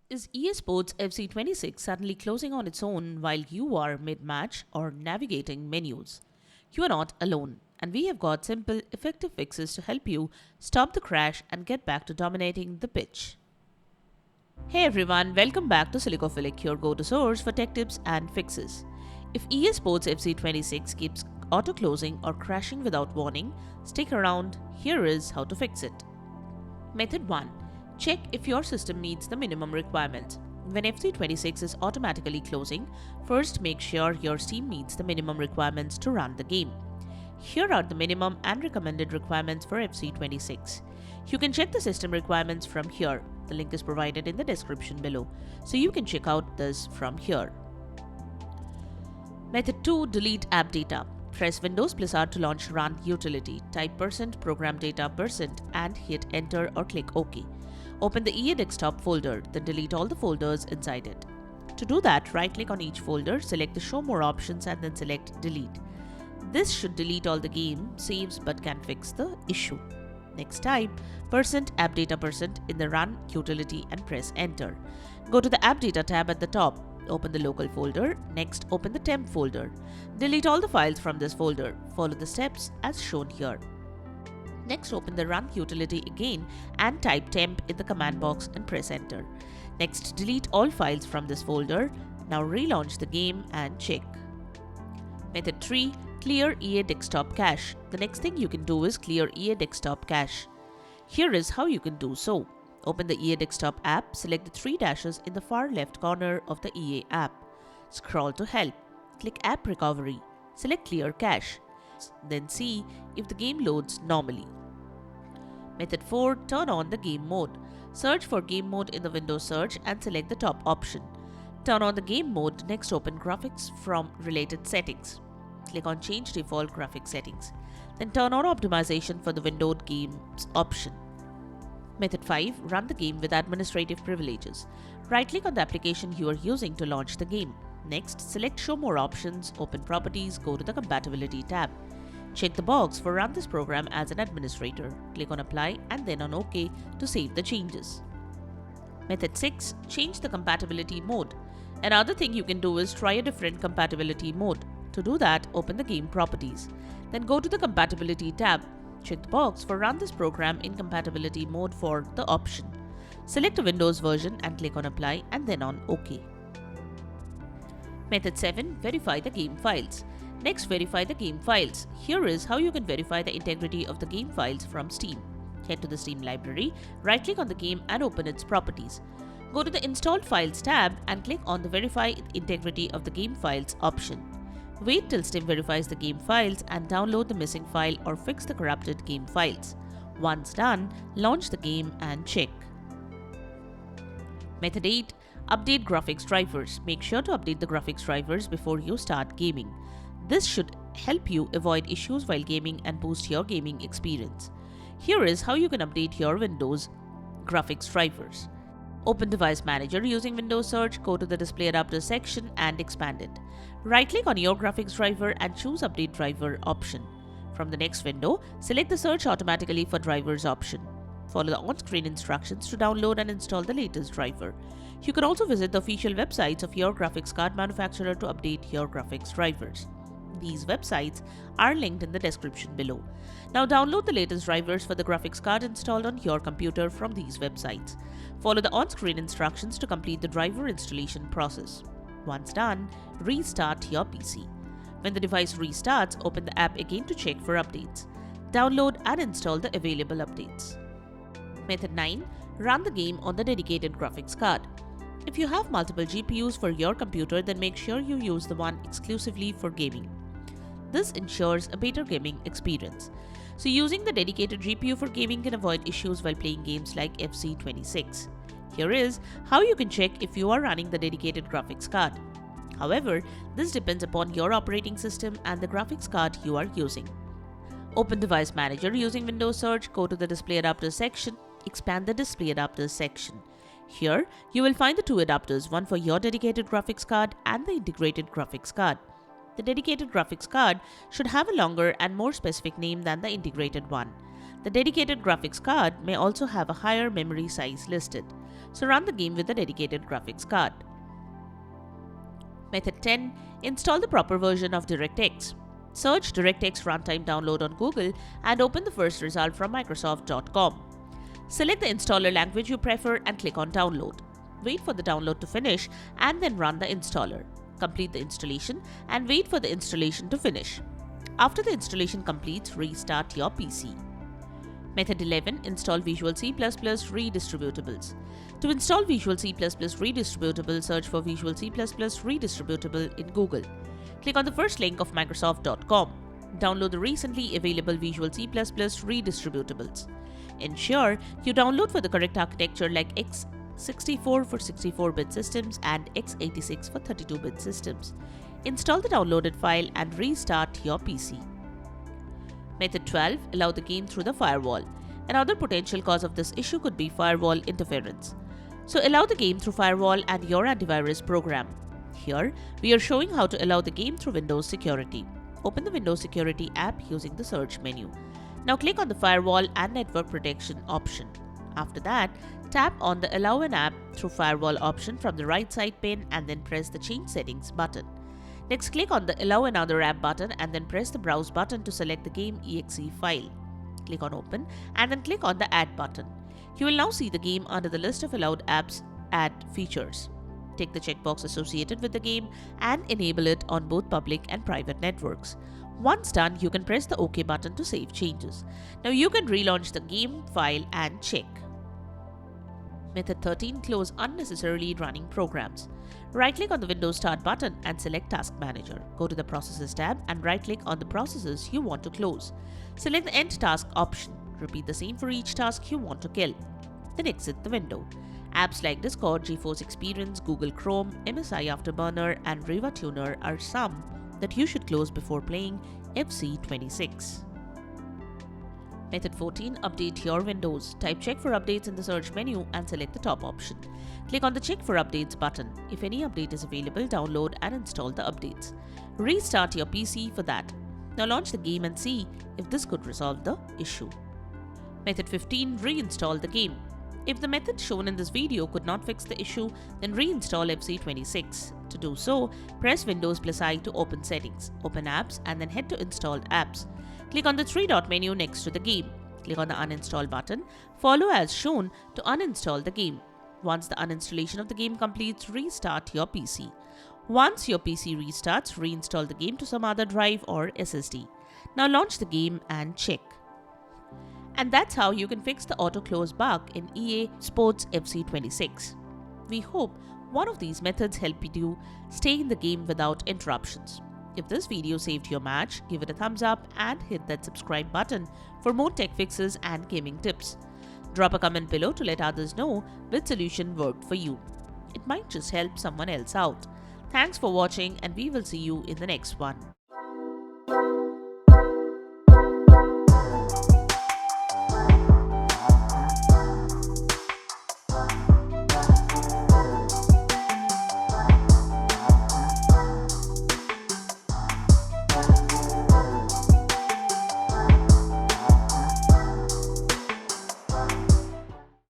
Is EA Sports FC26 suddenly closing on its own while you are mid-match or navigating menus? You are not alone, and we have got simple, effective fixes to help you stop the crash and get back to dominating the pitch. Hey everyone, welcome back to Silicophilic, your go-to source for tech tips and fixes. If EA Sports FC26 keeps auto-closing or crashing without warning, stick around, here is how to fix it. Method 1. Check if your system meets the minimum requirements. When FC26 is automatically closing, first make sure your Steam meets the minimum requirements to run the game. Here are the minimum and recommended requirements for FC26. You can check the system requirements from here. The link is provided in the description below, so you can check out this from here. Method 2. Delete app data. Press Windows +R to launch Run utility. Type %program data % and hit enter or click OK. Open the EA desktop folder, then delete all the folders inside it. To do that, right-click on each folder, select the Show More options and then select Delete. This should delete all the game saves but can fix the issue. Next, type %app data % in the Run utility and press Enter. Go to the App Data tab at the top. Open the local folder. Next, open the temp folder. Delete all the files from this folder. Follow the steps as shown here. Next, open the Run utility again and type temp in the command box and press Enter. Next, delete all files from this folder. Now relaunch the game and check. Method 3. Clear EA desktop cache. The next thing you can do is clear EA desktop cache. Here is how you can do so. Open the EA desktop app, select the 3 dashes in the far left corner of the EA app. Scroll to Help. Click App Recovery. Select Clear Cache. Then see if the game loads normally. Method 4. Turn on the game mode. Search for game mode in the Windows search and select the top option. Turn on the game mode. Next, open graphics from related settings. Click on Change Default Graphics Settings. Then turn on optimization for the windowed games option. Method 5. Run the game with administrative privileges. Right-click on the application you are using to launch the game. Next, select Show More options, open Properties, go to the Compatibility tab. Check the box for Run this program as an administrator. Click on Apply and then on OK to save the changes. Method 6. Change the compatibility mode. Another thing you can do is try a different compatibility mode. To do that, open the Game Properties. Then go to the Compatibility tab. Check the box for Run this program in compatibility mode for the option. Select a Windows version and click on Apply and then on OK. Method 7. Verify the game files. Next, verify the game files. Here is how you can verify the integrity of the game files from Steam. Head to the Steam library, right-click on the game and open its properties. Go to the Installed Files tab and click on the Verify Integrity of the Game Files option. Wait till Steam verifies the game files and download the missing file or fix the corrupted game files. Once done, launch the game and check. Method 8. Update graphics drivers. Make sure to update the graphics drivers before you start gaming. This should help you avoid issues while gaming and boost your gaming experience. Here is how you can update your Windows graphics drivers. Open Device Manager using Windows Search, go to the Display Adapter section and expand it. Right-click on your graphics driver and choose Update Driver option. From the next window, select the Search Automatically for Drivers option. Follow the on-screen instructions to download and install the latest driver. You can also visit the official websites of your graphics card manufacturer to update your graphics drivers. These websites are linked in the description below. Now download the latest drivers for the graphics card installed on your computer from these websites. Follow the on-screen instructions to complete the driver installation process. Once done, restart your PC. When the device restarts, open the app again to check for updates. Download and install the available updates. Method 9. Run the game on the dedicated graphics card. If you have multiple GPUs for your computer, then make sure you use the one exclusively for gaming. This ensures a better gaming experience. So using the dedicated GPU for gaming can avoid issues while playing games like FC26. Here is how you can check if you are running the dedicated graphics card. However, this depends upon your operating system and the graphics card you are using. Open Device Manager using Windows Search, go to the Display Adapter section, expand the Display Adapters section. Here, you will find the two adapters, one for your dedicated graphics card and the integrated graphics card. The dedicated graphics card should have a longer and more specific name than the integrated one. The dedicated graphics card may also have a higher memory size listed, so run the game with the dedicated graphics card. Method 10. Install the proper version of DirectX. Search DirectX Runtime Download on Google and open the first result from Microsoft.com. Select the installer language you prefer and click on Download. Wait for the download to finish and then run the installer. Complete the installation and wait for the installation to finish. After the installation completes, restart your PC. Method 11. Install Visual C++ Redistributables. To install Visual C++ Redistributable, search for Visual C++ Redistributable in Google. Click on the first link of Microsoft.com. Download the recently available Visual C++ Redistributables. Ensure you download for the correct architecture like x64 for 64-bit systems and x86 for 32-bit systems. Install the downloaded file and restart your PC. Method 12. Allow the game through the firewall. Another potential cause of this issue could be firewall interference. So allow the game through firewall and your antivirus program. Here, we are showing how to allow the game through Windows Security. Open the Windows Security app using the search menu. Now click on the Firewall and Network Protection option. After that, tap on the Allow an App through Firewall option from the right side pane and then press the Change Settings button. Next, click on the Allow another app button and then press the Browse button to select the game exe file. Click on Open and then click on the Add button. You will now see the game under the list of allowed apps add features. Tick the checkbox associated with the game and enable it on both public and private networks. Once done, you can press the OK button to save changes. Now you can relaunch the game file and check. Method 13. Close unnecessarily running programs. Right-click on the Windows Start button and select Task Manager. Go to the Processes tab and right-click on the processes you want to close. Select the End Task option. Repeat the same for each task you want to kill. Then exit the window. Apps like Discord, GeForce Experience, Google Chrome, MSI Afterburner, and Riva Tuner are some that you should close before playing FC26. Method 14. Update your Windows. Type check for updates in the search menu and select the top option. Click on the check for updates button. If any update is available, download and install the updates. Restart your PC for that. Now launch the game and see if this could resolve the issue. Method 15. Reinstall the game. If the method shown in this video could not fix the issue, then reinstall FC26. To do so, press Windows +I to open settings, open apps and then head to installed apps. Click on the three-dot menu next to the game. Click on the uninstall button, follow as shown to uninstall the game. Once the uninstallation of the game completes, restart your PC. Once your PC restarts, reinstall the game to some other drive or SSD. Now launch the game and check. And that's how you can fix the auto-close bug in EA Sports FC26. We hope one of these methods helped you stay in the game without interruptions. If this video saved your match, give it a thumbs up and hit that subscribe button for more tech fixes and gaming tips. Drop a comment below to let others know which solution worked for you. It might just help someone else out. Thanks for watching and we will see you in the next one.